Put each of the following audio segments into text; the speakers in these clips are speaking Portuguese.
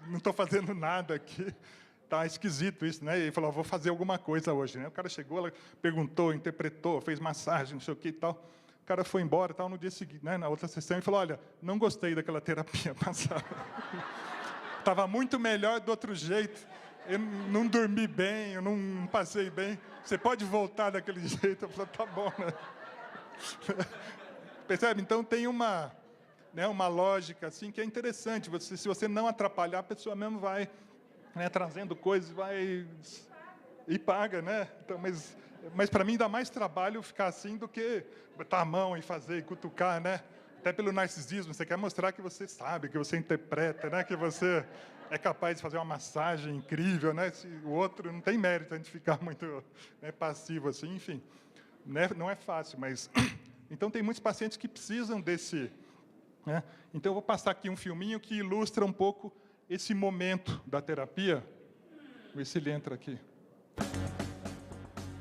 não estou fazendo nada aqui. Tá esquisito isso, né? E ele falou, vou fazer alguma coisa hoje, né? O cara chegou, ela perguntou, interpretou, fez massagem, não sei o que e tal. O cara foi embora, tal, no dia seguinte, né, na outra sessão, e falou, olha, não gostei daquela terapia passada. Estava muito melhor do outro jeito. Eu não dormi bem, eu não passei bem. Você pode voltar daquele jeito? Eu falei, tá bom, né? Percebe? Então tem uma lógica assim, que é interessante. Se você não atrapalhar, a pessoa mesmo vai, né, trazendo coisas, vai e paga, né? Então, mas para mim dá mais trabalho ficar assim do que botar a mão e fazer, e cutucar, né? Até pelo narcisismo, você quer mostrar que você sabe, que você interpreta, né? Que você é capaz de fazer uma massagem incrível, né? O outro não tem mérito a gente ficar muito, né, passivo assim, enfim. Né? Não é fácil, mas... Então tem muitos pacientes que precisam desse... Né? Então eu vou passar aqui um filminho que ilustra um pouco esse momento da terapia. Vê se ele entra aqui.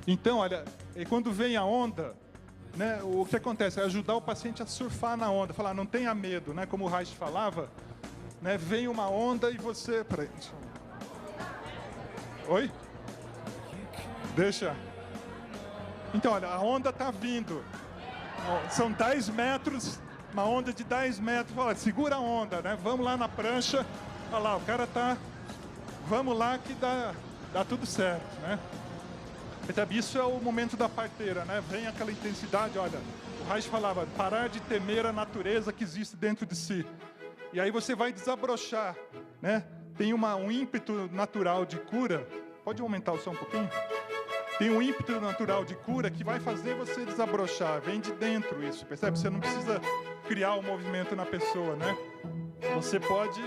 Então, olha, quando vem a onda, né, o que acontece é ajudar o paciente a surfar na onda, falar, não tenha medo, né, como o Reich falava, né, vem uma onda e você... Peraí. Oi? Deixa. Então, olha, a onda está vindo. São 10 metros, uma onda de 10 metros. Fala, segura a onda, né? Vamos lá na prancha. Olha lá, o cara tá... Vamos lá que dá tudo certo, né? Isso é o momento da parteira, né? Vem aquela intensidade, olha, o Reich falava, parar de temer a natureza que existe dentro de si. E aí você vai desabrochar, né? Tem um ímpeto natural de cura. Pode aumentar o som um pouquinho? Tem um ímpeto natural de cura que vai fazer você desabrochar. Vem de dentro isso, percebe? Você não precisa criar um movimento na pessoa, né? Você pode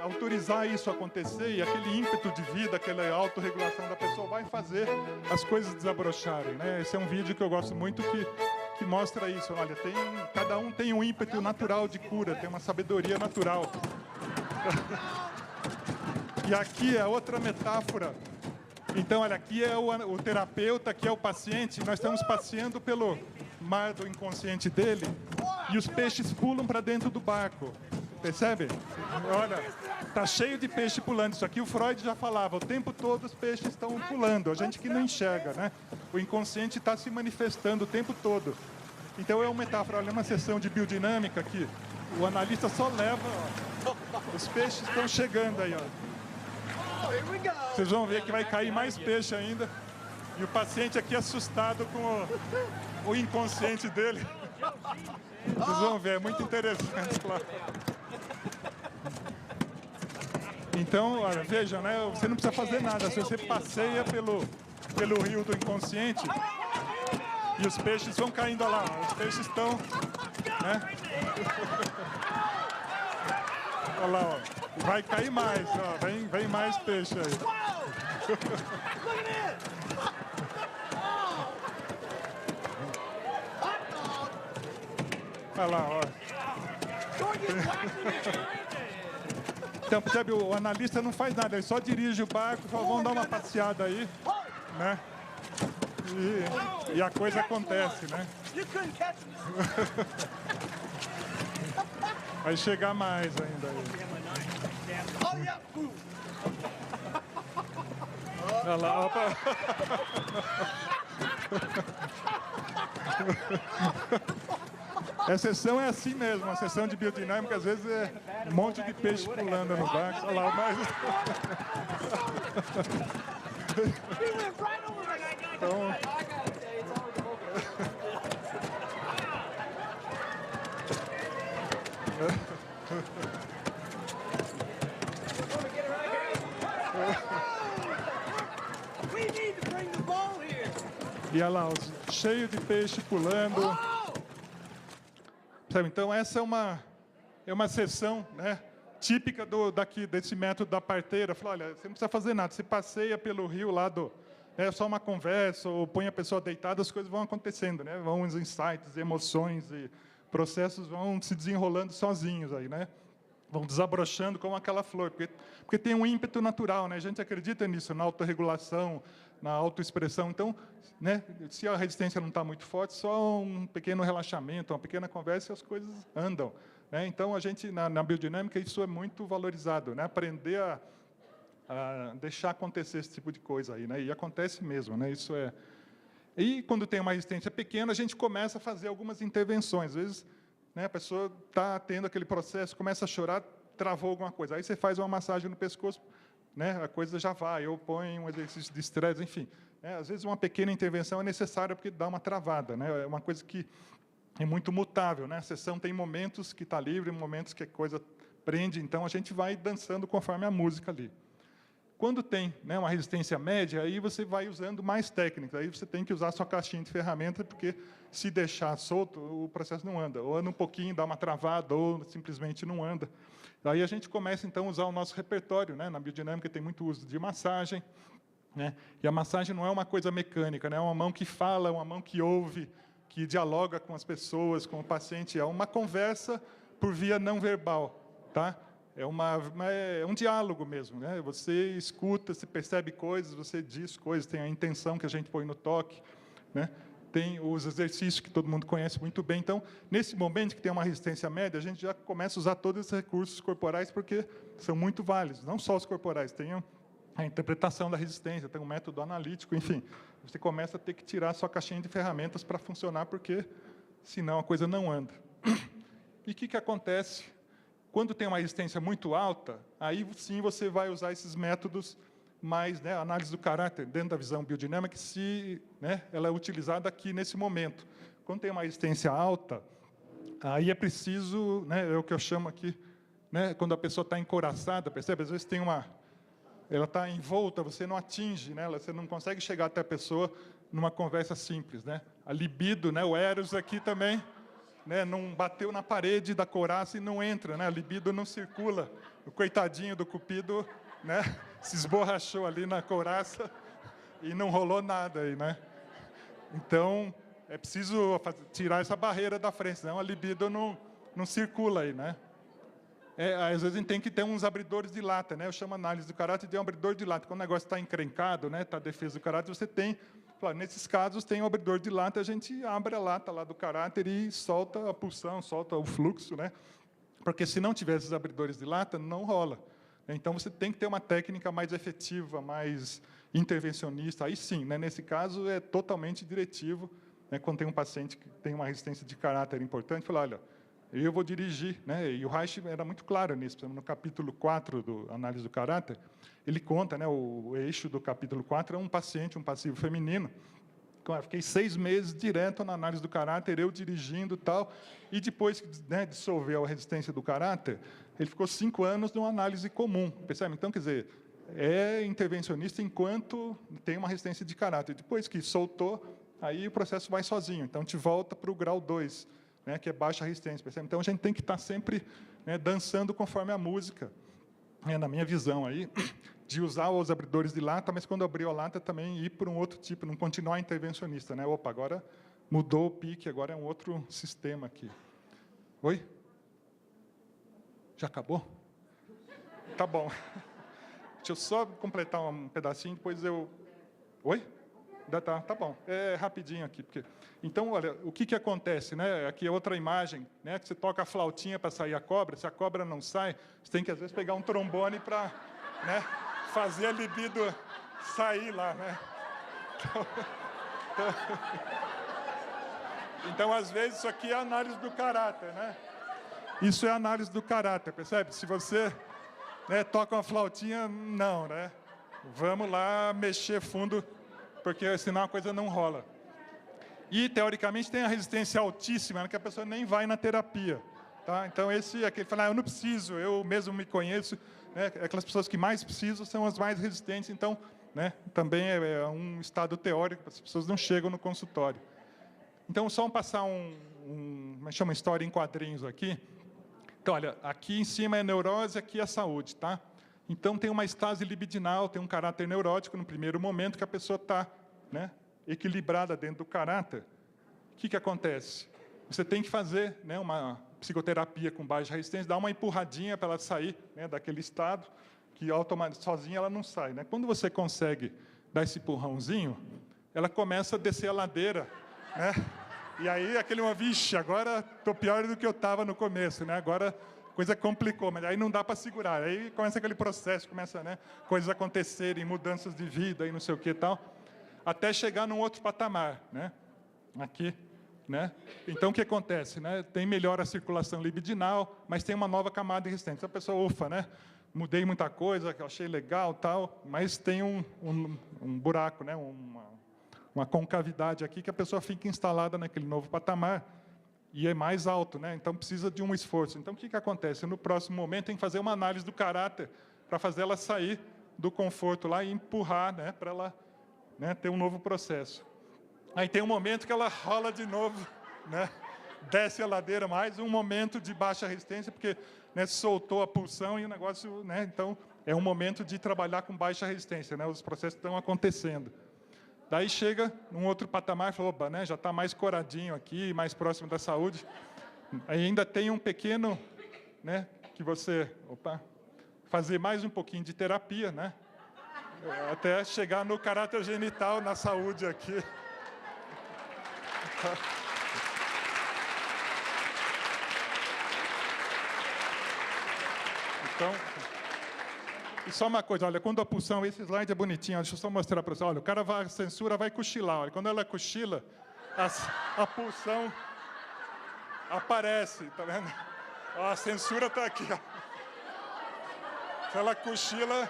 autorizar isso a acontecer e aquele ímpeto de vida, aquela autorregulação da pessoa vai fazer as coisas desabrocharem, né? Esse é um vídeo que eu gosto muito que mostra isso. Olha, cada um tem um ímpeto natural de cura, tem uma sabedoria natural. E aqui é outra metáfora. Então, olha, aqui é o terapeuta, aqui é o paciente. Nós estamos passeando pelo mar do inconsciente dele e os peixes pulam para dentro do barco. Percebe? Olha, tá cheio de peixe pulando. Isso aqui o Freud já falava, o tempo todo os peixes estão pulando. A gente que não enxerga, né? O inconsciente está se manifestando o tempo todo. Então é uma metáfora, olha, uma sessão de biodinâmica aqui. O analista só leva, ó, os peixes estão chegando aí, ó. Vocês vão ver que vai cair mais peixe ainda. E o paciente aqui assustado com o inconsciente dele. Vocês vão ver, é muito interessante, claro. Então, olha, vejam, né? Você não precisa fazer nada. Se você passeia pelo rio do inconsciente e os peixes vão caindo lá. Os peixes estão... Né? Olha lá, ó. Vai cair mais, ó. Vem mais peixe aí. Olha lá, ó. Então, percebe, o analista não faz nada, ele só dirige o barco e fala, vamos dar uma passeada aí, né? E a coisa acontece, né? Vai chegar mais ainda aí. Olha lá, opa. A sessão é assim mesmo, a sessão de biodinâmica, às vezes é um monte de peixe pulando no barco. Olha lá, mas... Então... E olha lá, cheio de peixe pulando. Então essa é uma sessão, né, típica desse método da parteira. Fala, olha, você não precisa fazer nada, você passeia pelo rio lá é só uma conversa, ou põe a pessoa deitada, as coisas vão acontecendo, né? Vão os insights, emoções e processos vão se desenrolando sozinhos aí, né? Vão desabrochando como aquela flor, porque tem um ímpeto natural, né? A gente acredita nisso, na autorregulação, na autoexpressão. Então, né, se a resistência não está muito forte, só um pequeno relaxamento, uma pequena conversa e as coisas andam. né? Então, a gente, na biodinâmica, isso é muito valorizado, né? Aprender a deixar acontecer esse tipo de coisa aí, né? E acontece mesmo, né? Isso é... E, quando tem uma resistência pequena, a gente começa a fazer algumas intervenções. Às vezes, né, a pessoa está tendo aquele processo, começa a chorar, travou alguma coisa. Aí você faz uma massagem no pescoço, né, a coisa já vai, ou põe um exercício de estresse, enfim. Às vezes, uma pequena intervenção é necessária porque dá uma travada, né? É uma coisa que é muito mutável, né? A sessão tem momentos que está livre, momentos que a coisa prende, então a gente vai dançando conforme a música ali. Quando tem, né, uma resistência média, aí você vai usando mais técnicas, aí você tem que usar a sua caixinha de ferramentas, porque se deixar solto, o processo não anda. Ou anda um pouquinho, dá uma travada, ou simplesmente não anda. Aí a gente começa, então, a usar o nosso repertório, né? Na biodinâmica tem muito uso de massagem, né? E a massagem não é uma coisa mecânica, né? É uma mão que fala, uma mão que ouve, que dialoga com as pessoas, com o paciente. É uma conversa por via não verbal, tá? É um diálogo mesmo, né? Você escuta, você percebe coisas, você diz coisas, tem a intenção que a gente põe no toque, né? Tem os exercícios que todo mundo conhece muito bem. Então, nesse momento que tem uma resistência média, a gente já começa a usar todos esses recursos corporais, porque são muito válidos, não só os corporais, tem a interpretação da resistência, tem um método analítico, enfim. Você começa a ter que tirar a sua caixinha de ferramentas para funcionar, porque senão a coisa não anda. E o que acontece? Quando tem uma resistência muito alta, aí sim você vai usar esses métodos mais, né, análise do caráter, dentro da visão biodinâmica, se, né, ela é utilizada aqui nesse momento. Quando tem uma resistência alta, aí é preciso, né, é o que eu chamo aqui, né, quando a pessoa está encouraçada, percebe? Às vezes tem ela está envolta, você não atinge, né, você não consegue chegar até a pessoa numa conversa simples, né? A libido, né, o Eros aqui também, né, não bateu na parede da couraça e não entra, né? A libido não circula. O coitadinho do cupido, né, se esborrachou ali na couraça e não rolou nada aí, né? Então, é preciso tirar essa barreira da frente, senão a libido não circula aí, né? Às vezes a gente tem que ter uns abridores de lata, né? Eu chamo análise do caráter de um abridor de lata. Quando o negócio está encrencado, né, está defesa do caráter, você tem... Nesses casos, tem um abridor de lata, a gente abre a lata lá do caráter e solta a pulsão, solta o fluxo, né? Porque se não tiver esses abridores de lata, não rola. Então, você tem que ter uma técnica mais efetiva, mais intervencionista. Aí sim, né? Nesse caso, é totalmente diretivo, né? Quando tem um paciente que tem uma resistência de caráter importante, fala, olha, eu vou dirigir, né? E o Reich era muito claro nisso. No capítulo 4 do Análise do Caráter, ele conta, né, o eixo do capítulo 4 é um paciente, um passivo feminino. Então, eu fiquei 6 meses direto na análise do caráter, eu dirigindo e tal, e depois que, né, dissolveu a resistência do caráter, ele ficou 5 anos numa análise comum, percebe? Então, quer dizer, é intervencionista enquanto tem uma resistência de caráter. Depois que soltou, aí o processo vai sozinho. Então, a gente volta para o grau 2, né, que é baixa resistência, percebe? Então, a gente tem que estar sempre, né, dançando conforme a música, na minha visão aí, de usar os abridores de lata, mas quando abriu a lata também ir para um outro tipo, não continuar intervencionista, né? Opa, agora mudou o pique, agora é um outro sistema aqui. Oi? Já acabou? Tá bom. Deixa eu só completar um pedacinho, depois eu... Oi? Tá bom. É rapidinho aqui. Então, olha, o que acontece, né? Aqui é outra imagem, né? Que você toca a flautinha para sair a cobra, se a cobra não sai, você tem que, às vezes, pegar um trombone para, né, fazer a libido sair lá, né? Então, às vezes, isso aqui é análise do caráter, né? Isso é análise do caráter, percebe? Se você, né, toca uma flautinha, não, né? Vamos lá mexer fundo, porque senão a coisa não rola. E, teoricamente, tem a resistência altíssima, né, que a pessoa nem vai na terapia. Tá? Então, aquele fala, eu não preciso, eu mesmo me conheço. Né, aquelas pessoas que mais precisam são as mais resistentes. Então, né, também é um estado teórico, as pessoas não chegam no consultório. Então, só passar como chama, história em quadrinhos aqui. Então, olha, aqui em cima é neurose, aqui é saúde, tá? Então, tem uma estase libidinal, tem um caráter neurótico no primeiro momento que a pessoa está, né, equilibrada dentro do caráter. O que acontece? Você tem que fazer, né, uma psicoterapia com baixa resistência, dar uma empurradinha para ela sair, né, daquele estado, que automaticamente, sozinha ela não sai. Né? Quando você consegue dar esse empurrãozinho, ela começa a descer a ladeira, né, E aí, vixe, agora estou pior do que eu estava no começo, né? Agora a coisa complicou, mas aí não dá para segurar. Aí começa aquele processo, começa, né, coisas acontecerem, mudanças de vida e não sei o que e tal, até chegar num outro patamar, né? Aqui, né? Então, o que acontece, né? Tem melhora a circulação libidinal, mas tem uma nova camada de resistência. A pessoa, ufa, né? Mudei muita coisa, que eu achei legal, tal, mas tem um buraco, né? Uma concavidade aqui que a pessoa fica instalada naquele novo patamar e é mais alto, né? Então precisa de um esforço. Então o que acontece? No próximo momento tem que fazer uma análise do caráter para fazer ela sair do conforto lá e empurrar, né? Para ela, né, ter um novo processo. Aí tem um momento que ela rola de novo, né? Desce a ladeira mais, um momento de baixa resistência, porque, né, soltou a pulsão e o negócio, né? Então é um momento de trabalhar com baixa resistência, né? Os processos estão acontecendo. Daí chega num outro patamar e fala, opa, né, já está mais coradinho aqui, mais próximo da saúde. Aí ainda tem um pequeno, né, que você, fazer mais um pouquinho de terapia, né, até chegar no caráter genital, na saúde aqui. Então, e só uma coisa, olha, quando a pulsão, esse slide é bonitinho, deixa eu só mostrar para você, olha, a censura vai cochilar, olha, quando ela cochila, a pulsão aparece, tá vendo? Ó, a censura está aqui, ó. Se ela cochila...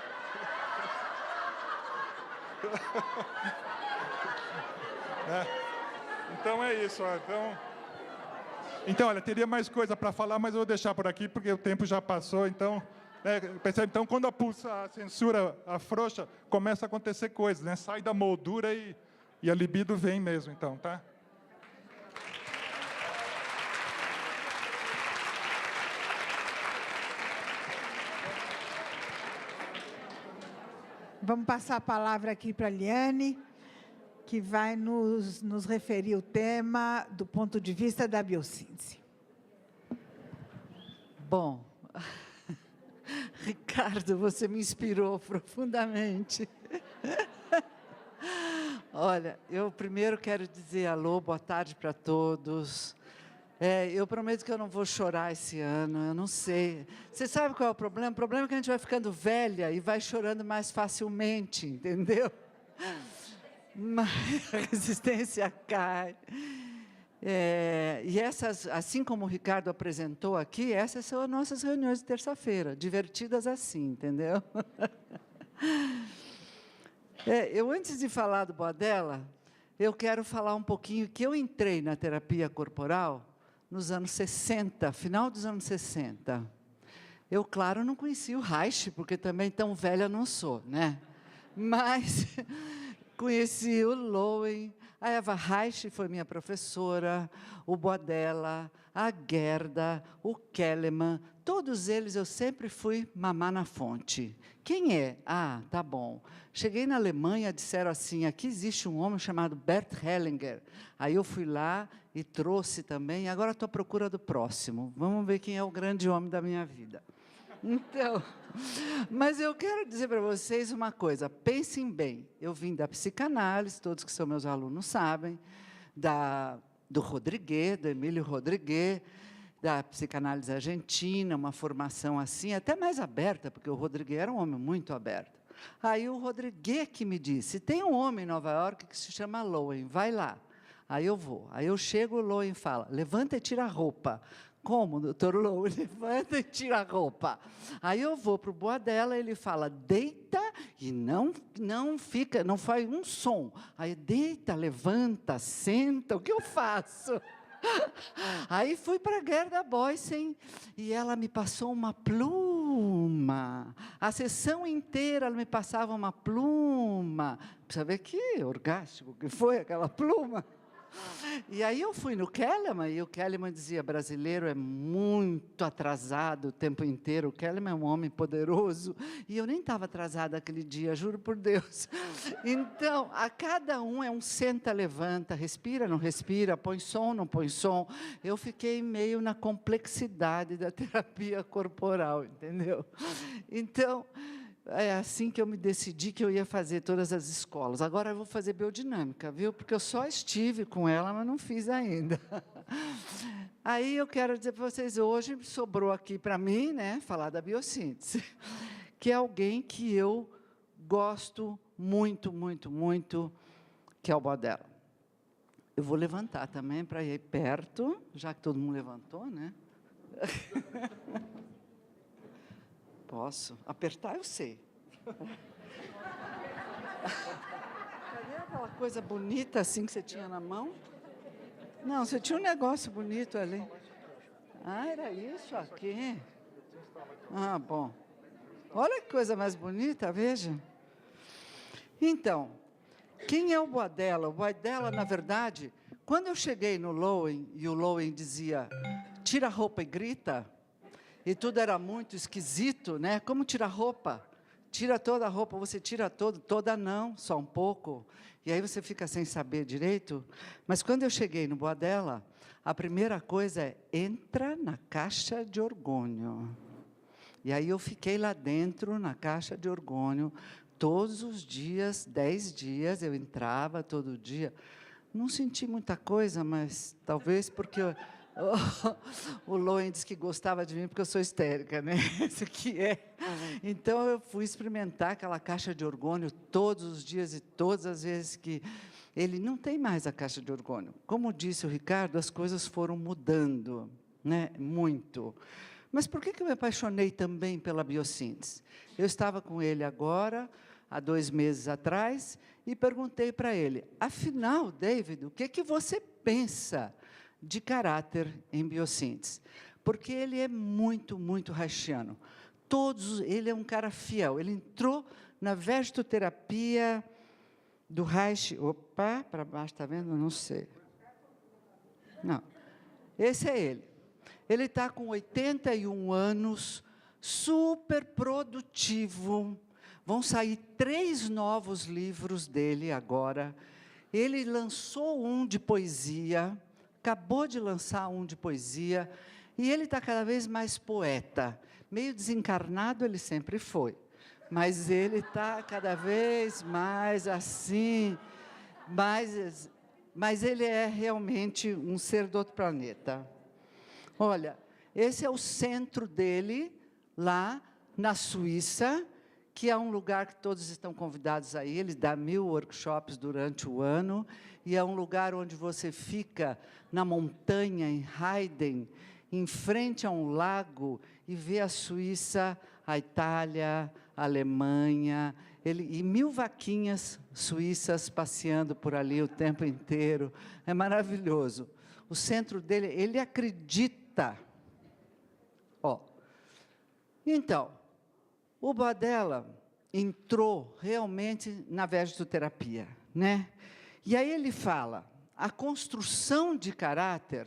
Então é isso, ó, então, olha, teria mais coisa para falar, mas eu vou deixar por aqui, porque o tempo já passou, então... percebe? Então, quando a censura afrouxa, começa a acontecer coisas, né? Sai da moldura e a libido vem mesmo, então, tá? Vamos passar a palavra aqui para a Liane, que vai nos referir o tema do ponto de vista da biossíntese. Bom... Ricardo, você me inspirou profundamente. Olha, eu primeiro quero dizer alô, boa tarde para todos. Eu prometo que eu não vou chorar esse ano, eu não sei. Você sabe qual é o problema? O problema é que a gente vai ficando velha e vai chorando mais facilmente, entendeu? Mas a resistência cai. E essas, assim como o Ricardo apresentou aqui, essas são as nossas reuniões de terça-feira, divertidas assim, entendeu? Eu, antes de falar do Boadella, eu quero falar um pouquinho que eu entrei na terapia corporal nos anos 60, final dos anos 60. Eu, claro, não conhecia o Reich, porque também tão velha não sou, né? Mas conheci o Lowen, a Eva Reich foi minha professora, o Boadella, a Gerda, o Kelleman, todos eles eu sempre fui mamar na fonte. Quem é? Ah, tá bom. Cheguei na Alemanha, disseram assim, aqui existe um homem chamado Bert Hellinger. Aí eu fui lá e trouxe também, agora estou à procura do próximo. Vamos ver quem é o grande homem da minha vida. Então, mas eu quero dizer para vocês uma coisa, pensem bem, eu vim da psicanálise, todos que são meus alunos sabem, do Rodrigues, do Emílio Rodrigues, da psicanálise argentina, uma formação assim, até mais aberta, porque o Rodrigues era um homem muito aberto. Aí o Rodrigues que me disse, tem um homem em Nova York que se chama Lowen, vai lá. Aí eu vou, aí eu chego, o Lowen fala, levanta e tira a roupa. Como, doutor Lowen? Levanta e tira a roupa. Aí eu vou para o Boadella, ele fala, deita e não fica, não faz um som. Aí deita, levanta, senta, o que eu faço? Aí fui para a Gerda Boysen e ela me passou uma pluma. A sessão inteira ela me passava uma pluma. Precisa ver que orgástico que foi aquela pluma. E aí eu fui no Kelleman, e o Kelleman dizia, brasileiro é muito atrasado o tempo inteiro, o Kelleman é um homem poderoso, e eu nem estava atrasada aquele dia, juro por Deus. Então, a cada um é um senta, levanta, respira, não respira, põe som, não põe som. Eu fiquei meio na complexidade da terapia corporal, entendeu? Então, é assim que eu me decidi que eu ia fazer todas as escolas. Agora eu vou fazer biodinâmica, viu? Porque eu só estive com ela, mas não fiz ainda. Aí eu quero dizer para vocês, hoje sobrou aqui para mim, né, falar da biossíntese, que é alguém que eu gosto muito, muito, muito, que é o Bodella. Eu vou levantar também para ir perto, já que todo mundo levantou, né? Posso? Apertar eu sei. Cadê aquela coisa bonita assim que você tinha na mão? Não, você tinha um negócio bonito ali. Ah, era isso aqui? Ah, bom. Olha que coisa mais bonita, veja. Então, quem é o Bodella? O Bodella, na verdade, quando eu cheguei no Lowen, e o Lowen dizia, tira a roupa e grita, e tudo era muito esquisito, né? Como tira a roupa? Tira toda a roupa, você tira toda não, só um pouco. E aí você fica sem saber direito. Mas quando eu cheguei no Bodella, a primeira coisa é, entra na caixa de orgônio. E aí eu fiquei lá dentro, na caixa de orgônio, todos os dias, 10 dias, eu entrava todo dia. Não senti muita coisa, mas talvez porque o Lowen disse que gostava de mim porque eu sou histérica, né? Isso que é. Então, eu fui experimentar aquela caixa de orgônio todos os dias e todas as vezes que... Ele não tem mais a caixa de orgônio. Como disse o Ricardo, as coisas foram mudando, né? Muito. Mas por que eu me apaixonei também pela biossíntese? Eu estava com ele agora, há 2 meses atrás, e perguntei para ele, afinal, David, o que você pensa de caráter em biossíntese? Porque ele é muito, muito reichiano. Ele é um cara fiel. Ele entrou na vegetoterapia do Reich. Opa, para baixo, está vendo? Não sei. Não. Esse é ele. Ele está com 81 anos, super produtivo. Vão sair 3 novos livros dele agora. Ele lançou um de poesia, acabou de lançar um de poesia, e ele está cada vez mais poeta. Meio desencarnado ele sempre foi, mas ele está cada vez mais assim, mas ele é realmente um ser do outro planeta. Olha, esse é o centro dele, lá na Suíça, que é um lugar que todos estão convidados a ir. Ele dá 1000 workshops durante o ano, e é um lugar onde você fica na montanha, em Heiden, em frente a um lago, e vê a Suíça, a Itália, a Alemanha, e 1000 vaquinhas suíças passeando por ali o tempo inteiro. É maravilhoso. O centro dele, ele acredita. Ó. Então, o Bodella entrou realmente na vegetoterapia, né? E aí ele fala, a construção de caráter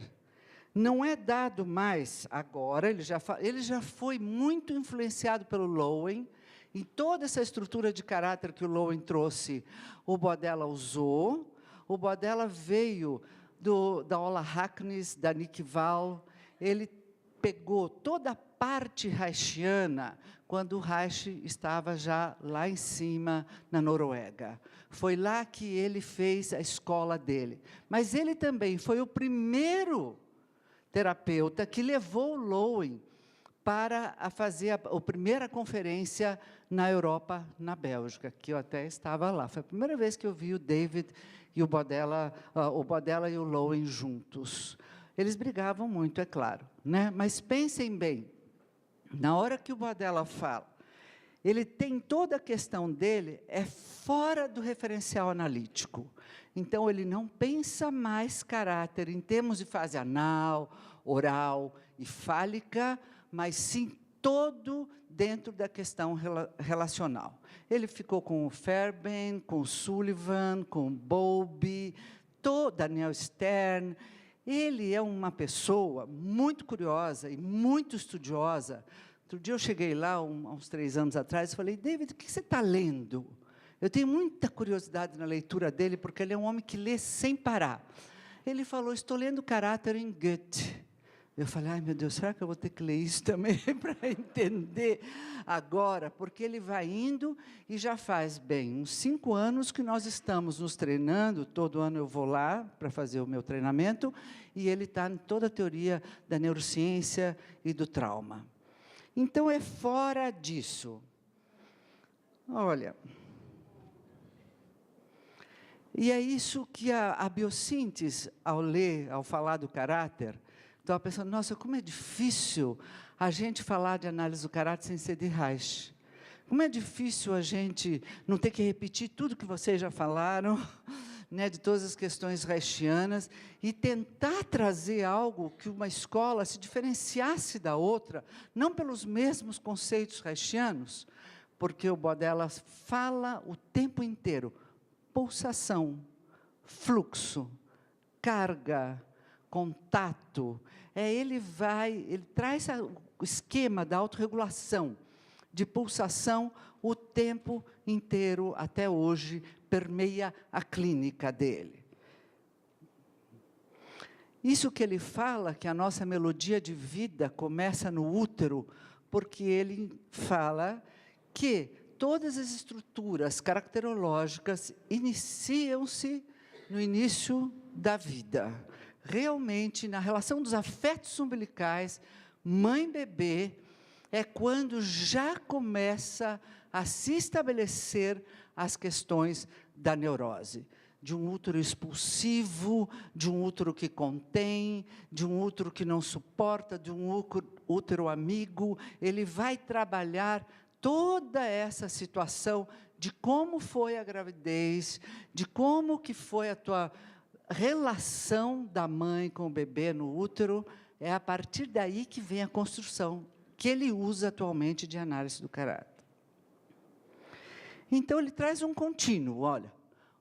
não é dado mais agora, ele já foi muito influenciado pelo Lowen, e toda essa estrutura de caráter que o Lowen trouxe, o Bodella usou. O Bodella veio da Ola Hackness, da Nick Val. Ele pegou toda a parte reichiana, quando o Reich estava já lá em cima, na Noruega. Foi lá que ele fez a escola dele. Mas ele também foi o primeiro terapeuta que levou o Lowen para fazer a primeira conferência na Europa, na Bélgica, que eu até estava lá. Foi a primeira vez que eu vi o David e o Bodella e o Lowen juntos. Eles brigavam muito, é claro, né? Mas pensem bem, na hora que o Bodella fala, ele tem toda a questão dele, é fora do referencial analítico. Então, ele não pensa mais caráter em termos de fase anal, oral e fálica, mas sim todo dentro da questão relacional. Ele ficou com o Fairbairn, com o Sullivan, com o Bowlby, Daniel Stern. Ele é uma pessoa muito curiosa e muito estudiosa. Outro dia eu cheguei lá, há uns 3 anos atrás, e falei, David, o que você está lendo? Eu tenho muita curiosidade na leitura dele, porque ele é um homem que lê sem parar. Ele falou, estou lendo Caráter em Goethe. Eu falei, ai meu Deus, será que eu vou ter que ler isso também para entender agora? Porque ele vai indo e já faz, bem, uns 5 anos que nós estamos nos treinando, todo ano eu vou lá para fazer o meu treinamento, e ele está em toda a teoria da neurociência e do trauma. Então, é fora disso. Olha, e é isso que a biossíntese, ao falar do caráter, estava pensando, nossa, como é difícil a gente falar de análise do caráter sem ser de Reich. Como é difícil a gente não ter que repetir tudo que vocês já falaram, né, de todas as questões reichianas, e tentar trazer algo que uma escola se diferenciasse da outra, não pelos mesmos conceitos reichianos, porque o Bodella fala o tempo inteiro, pulsação, fluxo, carga, contato. Ele traz o esquema da autorregulação, de pulsação, o tempo inteiro, até hoje, permeia a clínica dele. Isso que ele fala, que a nossa melodia de vida começa no útero, porque ele fala que todas as estruturas caracterológicas iniciam-se no início da vida. Realmente, na relação dos afetos umbilicais, mãe-bebê, é quando já começa a se estabelecer as questões da neurose. De um útero expulsivo, de um útero que contém, de um útero que não suporta, de um útero amigo. Ele vai trabalhar toda essa situação de como foi a gravidez, de como que foi a tua relação da mãe com o bebê no útero. É a partir daí que vem a construção, que ele usa atualmente de análise do caráter. Então, ele traz um contínuo, olha.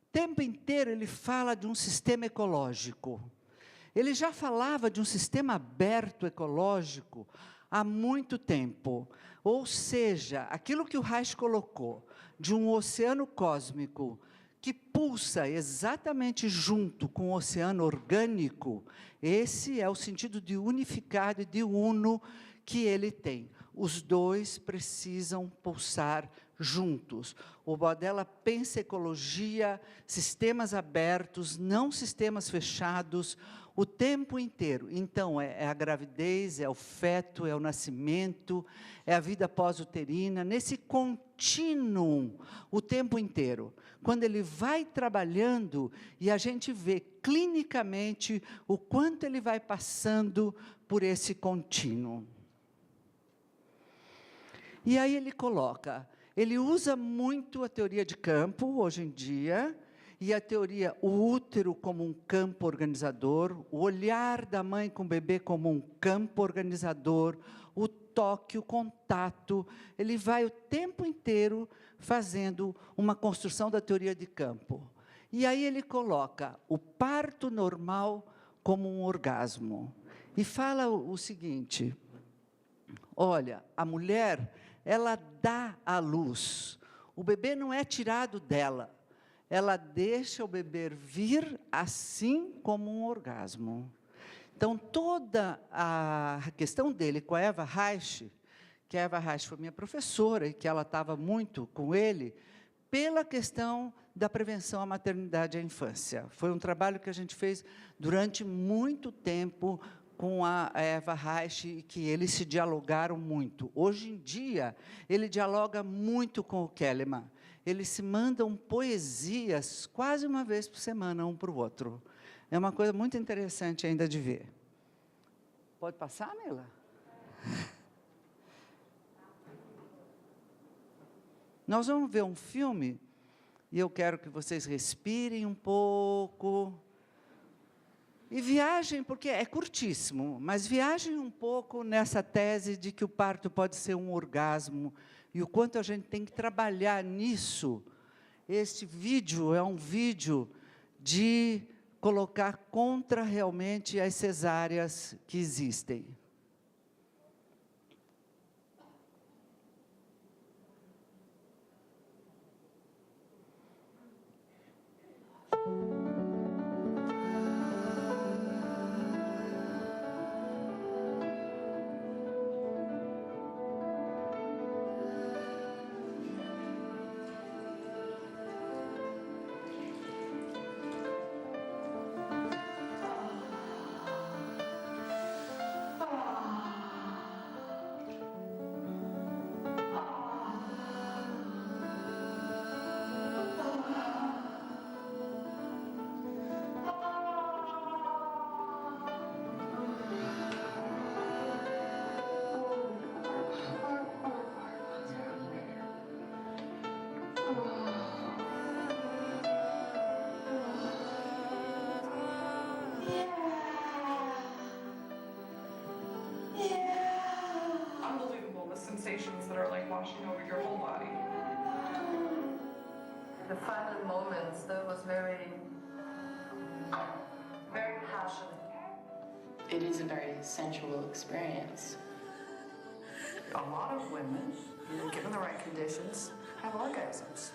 O tempo inteiro ele fala de um sistema ecológico. Ele já falava de um sistema aberto ecológico há muito tempo. Ou seja, aquilo que o Reich colocou, de um oceano cósmico que pulsa exatamente junto com o oceano orgânico, esse é o sentido de unificado e de uno que ele tem. Os dois precisam pulsar juntos. O Bodella pensa ecologia, sistemas abertos, não sistemas fechados, o tempo inteiro. Então, é a gravidez, é o feto, é o nascimento, é a vida pós-uterina, nesse contínuo, o tempo inteiro. Quando ele vai trabalhando, e a gente vê clinicamente o quanto ele vai passando por esse contínuo. E aí ele coloca, ele usa muito a teoria de campo, hoje em dia, e a teoria, o útero como um campo organizador, o olhar da mãe com o bebê como um campo organizador, o toque, o contato, ele vai o tempo inteiro fazendo uma construção da teoria de campo. E aí ele coloca o parto normal como um orgasmo. E fala o seguinte, olha, a mulher, ela dá à luz, o bebê não é tirado dela, ela deixa o bebê vir assim como um orgasmo. Então, toda a questão dele com a Eva Reich, que a Eva Reich foi minha professora, e que ela estava muito com ele, pela questão da prevenção à maternidade e à infância. Foi um trabalho que a gente fez durante muito tempo com a Eva Reich, que eles se dialogaram muito. Hoje em dia, ele dialoga muito com o Kellerman. Eles se mandam poesias quase uma vez por semana, um para o outro. É uma coisa muito interessante ainda de ver. Pode passar, Nela? Nós vamos ver um filme, e eu quero que vocês respirem um pouco. E viajem, porque é curtíssimo, mas viajem um pouco nessa tese de que o parto pode ser um orgasmo, e o quanto a gente tem que trabalhar nisso. Este vídeo é um vídeo de colocar contra realmente as cesáreas que existem. Unbelievable, the sensations that are like washing over your whole body. The final moments, that was very passionate. It is a very sensual experience. A lot of women, given the right conditions, have orgasms.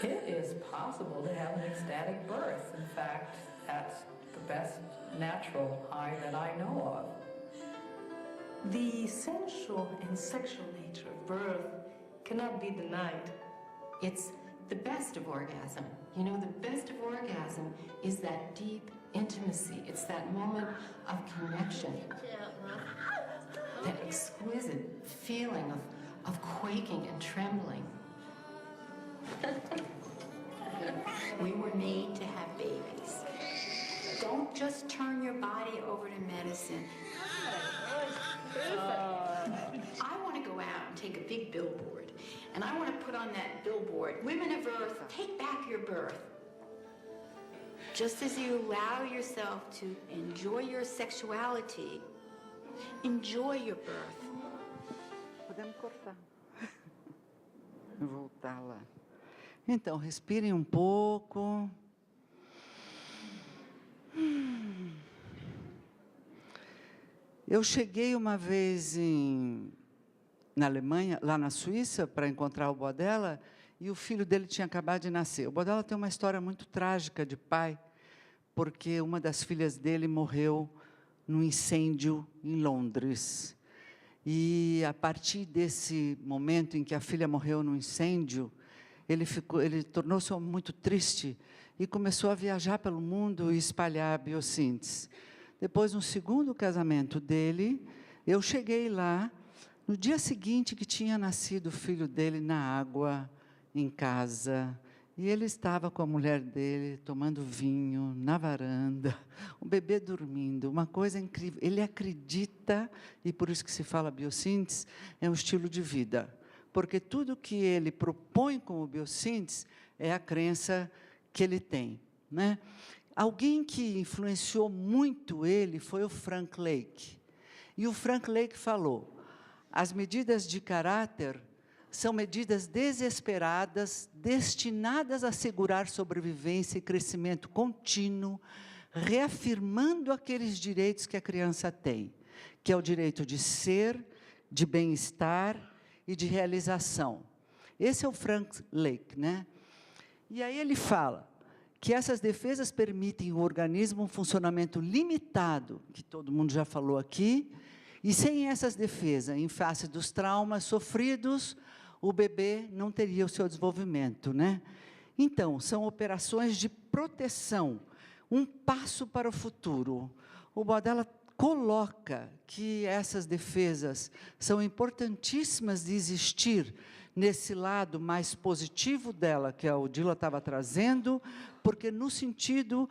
It is possible to have an ecstatic birth. In fact, that's the best natural high that I know of. The sensual and sexual nature of birth cannot be denied. It's the best of orgasm. You know, the best of orgasm is that deep intimacy. It's that moment of connection. That exquisite feeling of quaking and trembling. We were made to have babies. Don't just turn your body over to medicine. I want to go out and take a big billboard, and I want to put on that billboard, Women of Earth, take back your birth. Just as you allow yourself to enjoy your sexuality, enjoy your birth. Podemos cortar. Voltar lá. Então, respirem um pouco. Eu cheguei uma vez na Alemanha, lá na Suíça, para encontrar o Boadella, e o filho dele tinha acabado de nascer. O Boadella tem uma história muito trágica de pai, porque uma das filhas dele morreu num incêndio em Londres. E, a partir desse momento em que a filha morreu no incêndio, ele tornou-se muito triste e começou a viajar pelo mundo e espalhar a biossíntese. Depois, no segundo casamento dele, eu cheguei lá, no dia seguinte que tinha nascido o filho dele na água, em casa, e ele estava com a mulher dele, tomando vinho, na varanda, o bebê dormindo, uma coisa incrível. Ele acredita, e por isso que se fala biossíntese, é um estilo de vida, porque tudo que ele propõe como biossíntese é a crença que ele tem, né? Alguém que influenciou muito ele foi o Frank Lake. E o Frank Lake falou, as medidas de caráter são medidas desesperadas, destinadas a assegurar sobrevivência e crescimento contínuo, reafirmando aqueles direitos que a criança tem, que é o direito de ser, de bem-estar e de realização. Esse é o Frank Lake, né? E aí ele fala que essas defesas permitem ao organismo um funcionamento limitado, que todo mundo já falou aqui, e sem essas defesas, em face dos traumas sofridos, o bebê não teria o seu desenvolvimento, né? Então, são operações de proteção, um passo para o futuro. O Boadella coloca que essas defesas são importantíssimas de existir nesse lado mais positivo dela, que a Odila estava trazendo, porque, no sentido,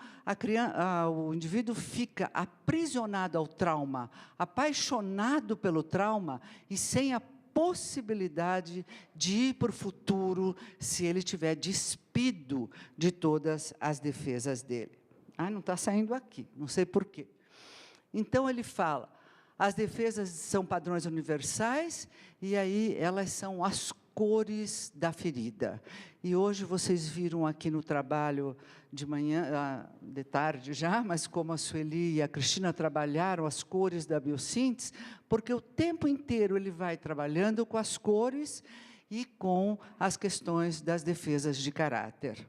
o indivíduo fica aprisionado ao trauma, apaixonado pelo trauma e sem a possibilidade de ir para o futuro se ele tiver despido de todas as defesas dele. Ah, não está saindo aqui, não sei por quê. Então, ele fala, as defesas são padrões universais, e aí elas são as cores da ferida. E hoje vocês viram aqui no trabalho de manhã, de tarde já, mas como a Sueli e a Cristina trabalharam as cores da biossíntese, porque o tempo inteiro ele vai trabalhando com as cores e com as questões das defesas de caráter.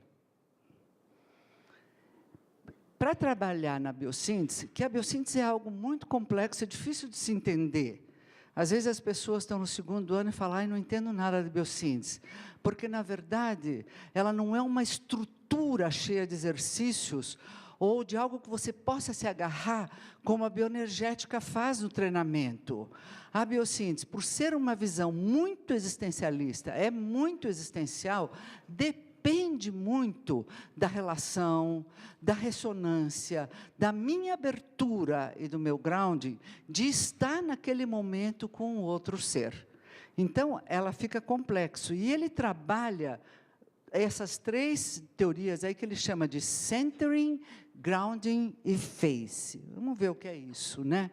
Para trabalhar na biossíntese, que a biossíntese é algo muito complexo, é difícil de se entender. Às vezes as pessoas estão no segundo ano e falam, não entendo nada de biossíntese, porque, na verdade, ela não é uma estrutura cheia de exercícios ou de algo que você possa se agarrar, como a bioenergética faz no treinamento. A biossíntese, por ser uma visão muito existencialista, é muito existencial, depende muito da relação, da ressonância, da minha abertura e do meu grounding, de estar naquele momento com o outro ser. Então, ela fica complexo. E ele trabalha essas 3 teorias aí que ele chama de centering, grounding e face. Vamos ver o que é isso, né?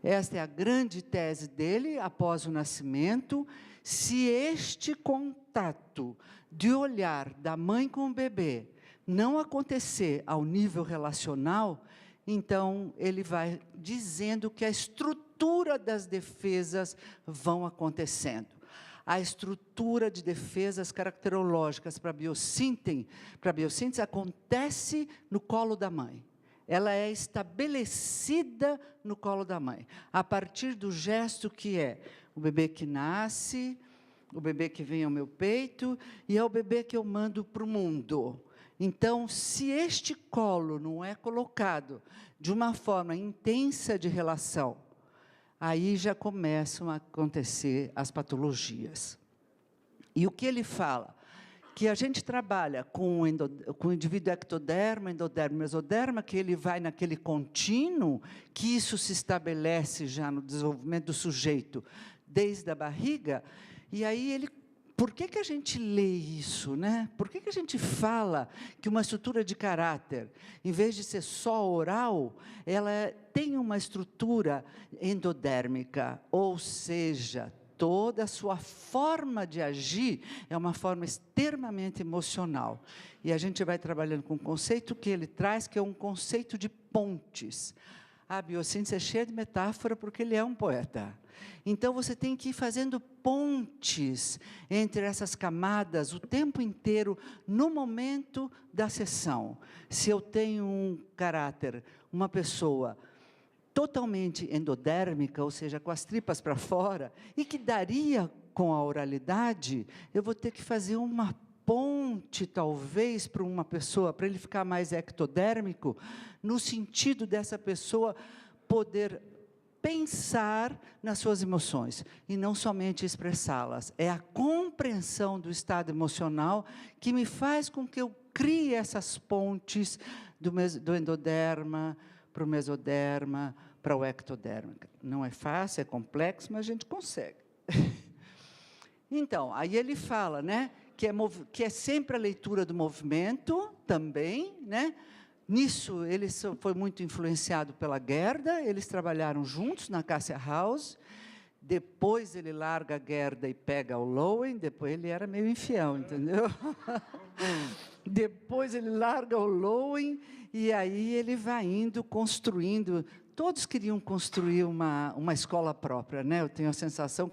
Esta é a grande tese dele, após o nascimento. Se este contato de olhar da mãe com o bebê não acontecer ao nível relacional, então ele vai dizendo que a estrutura das defesas vão acontecendo. A estrutura de defesas caracterológicas para a biossíntese acontece no colo da mãe. Ela é estabelecida no colo da mãe, a partir do gesto que é o bebê que nasce, o bebê que vem ao meu peito, e é o bebê que eu mando para o mundo. Então, se este colo não é colocado de uma forma intensa de relação, aí já começam a acontecer as patologias. E o que ele fala? Que a gente trabalha com o indivíduo ectoderma, endoderma, mesoderma, que ele vai naquele contínuo, que isso se estabelece já no desenvolvimento do sujeito, desde a barriga, e aí ele... Por que a gente lê isso, né? Por que a gente fala que uma estrutura de caráter, em vez de ser só oral, ela tem uma estrutura endodérmica, ou seja, toda a sua forma de agir é uma forma extremamente emocional. E a gente vai trabalhando com um conceito que ele traz, que é um conceito de pontes. A biossíntese é cheia de metáfora, porque ele é um poeta. Então, você tem que ir fazendo pontes entre essas camadas o tempo inteiro, no momento da sessão. Se eu tenho um caráter, uma pessoa totalmente endodérmica, ou seja, com as tripas para fora, e que daria com a oralidade, eu vou ter que fazer uma ponte, talvez, para uma pessoa, para ele ficar mais ectodérmico, no sentido dessa pessoa poder pensar nas suas emoções, e não somente expressá-las. É a compreensão do estado emocional que me faz com que eu crie essas pontes do endoderma para o mesoderma, para o ectoderma. Não é fácil, é complexo, mas a gente consegue. Então, aí ele fala, né, que é sempre a leitura do movimento, também, né? Nisso, ele foi muito influenciado pela Gerda, eles trabalharam juntos na Cassia House, depois ele larga a Gerda e pega o Lowen, depois ele era meio infiel, entendeu? Depois ele larga o Lowen, e aí ele vai indo, construindo. Todos queriam construir uma escola própria, né? Eu tenho a sensação